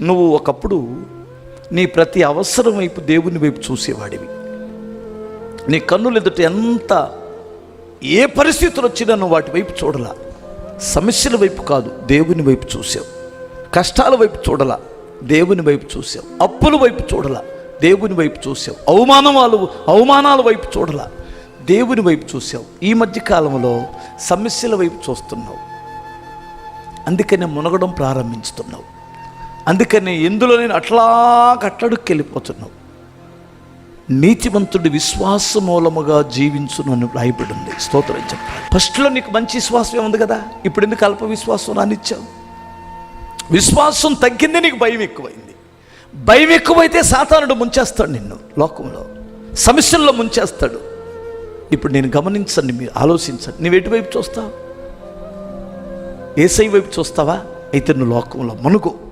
నువ్వు ఒకప్పుడు నీ ప్రతి అవసరం వైపు దేవుని వైపు చూసేవాడివి. నీ కన్నులు ఎదుట ఎంత ఏ పరిస్థితులు వచ్చినా నువ్వు వాటి వైపు చూడలా. సమస్యల వైపు కాదు, దేవుని వైపు చూసావు. కష్టాల వైపు చూడలా, దేవుని వైపు చూసావు. అప్పుల వైపు చూడలా, దేవుని వైపు చూసావు. అవమానాల వైపు చూడలా, దేవుని వైపు చూసావు. ఈ మధ్య కాలంలో సమస్యల వైపు చూస్తున్నావు. అందుకనే మునగడం ప్రారంభించుతున్నావు. అందుకని ఎందులో నేను అట్లా కట్టడుక్కి వెళ్ళిపోతున్నావు. నీతిమంతుడి విశ్వాస మూలముగా జీవించును అని రాయబడి ఉంది. స్తోత్రం చెప్పాలి. ఫస్ట్లో నీకు మంచి విశ్వాసం ఉంది కదా, ఇప్పుడు ఎందుకు అల్ప విశ్వాసం రానిచ్చావు? విశ్వాసం తగ్గింది, నీకు భయం ఎక్కువైంది. భయం ఎక్కువైతే సాతానుడు ముంచేస్తాడు నిన్ను, లోకంలో సమస్యల్లో ముంచేస్తాడు. ఇప్పుడు నేను గమనించండి, మీరు ఆలోచించండి. నువ్వు ఎటువైపు చూస్తావు? యేసయ్య వైపు చూస్తావా? అయితే నువ్వు లోకంలో మునుగు.